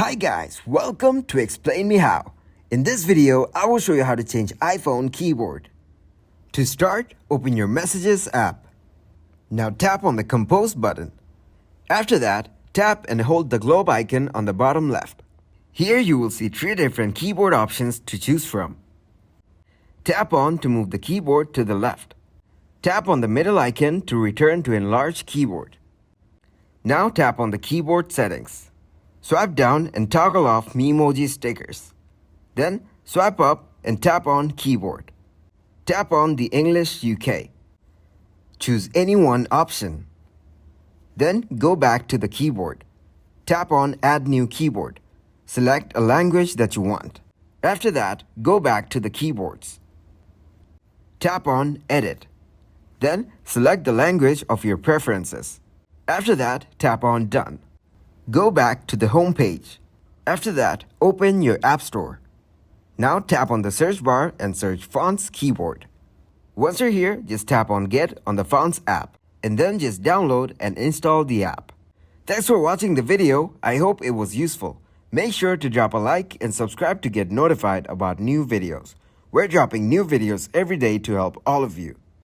Hi guys, welcome to Explain Me How. In this video, I will show you how to change iPhone keyboard. To start, open your Messages app. Now tap on the Compose button. After that, tap and hold the globe icon on the bottom left. Here you will see 3 different keyboard options to choose from. Tap on to move the keyboard to the left. Tap on the middle icon to return to enlarged keyboard. Now tap on the keyboard settings. Swipe down and toggle off Memoji stickers. Then swipe up and tap on Keyboard. Tap on the English UK. Choose any one option. Then go back to the keyboard. Tap on Add New Keyboard. Select a language that you want. After that, go back to the keyboards. Tap on Edit. Then select the language of your preferences. After that, tap on Done. Go back to the home page. After that, open your App Store. Now tap on the search bar and search Fonts Keyboard. Once you're here, just tap on Get on the Fonts app and then just download and install the app. Thanks for watching the video. I hope it was useful. Make sure to drop a like and subscribe to get notified about new videos. We're dropping new videos every day to help all of you.